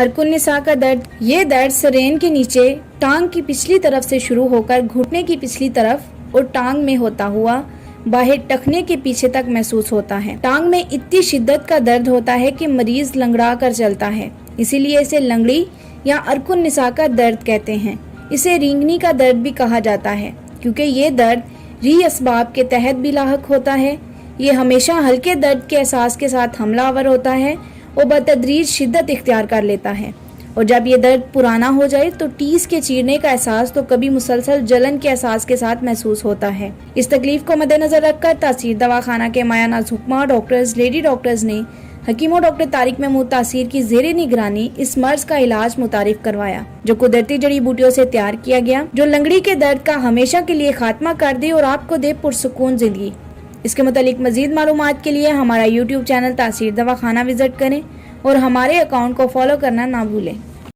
अर्कुन-निसा का दर्द। ये दर्द सरेन के नीचे टांग की पिछली तरफ से शुरू होकर घुटने की पिछली तरफ और टांग में होता हुआ बाहर टखने के पीछे तक महसूस होता है। टांग में इतनी शिद्दत का दर्द होता है कि मरीज लंगड़ा कर चलता है, इसीलिए इसे लंगड़ी या अर्कुन-निसा का दर्द कहते हैं। इसे रींगनी का दर्द भी कहा जाता है क्योंकि ये दर्द री असबाब के तहत भी लाहक होता है। ये हमेशा हल्के दर्द के एहसास के साथ हमलावर होता है और बतदरीज शिद्दत इख्तियार कर लेता है, और जब ये दर्द पुराना हो जाए तो टीस के चीरने का एहसास तो कभी मुसलसल जलन के एहसास के साथ महसूस होता है। इस तकलीफ को मद्देनजर रखकर तासीर दवाखाना के मायानाज हुक्मा डॉक्टर्स, लेडी डॉक्टर्स ने हकीमों डॉक्टर तारिक महमूद तासीर की ज़ेरे निगरानी इस मर्ज का इलाज मुतारिफ करवाया, जो कुदरती जड़ी बूटियों से तैयार किया गया, जो लंगड़ी के दर्द का हमेशा के लिए खात्मा कर दे और आपको दे पुरसुकून जिंदगी। इसके मुतालिक मजीद मालूमात के लिए हमारा YouTube चैनल तासीर दवाखाना विजिट करें और हमारे अकाउंट को फॉलो करना ना भूलें।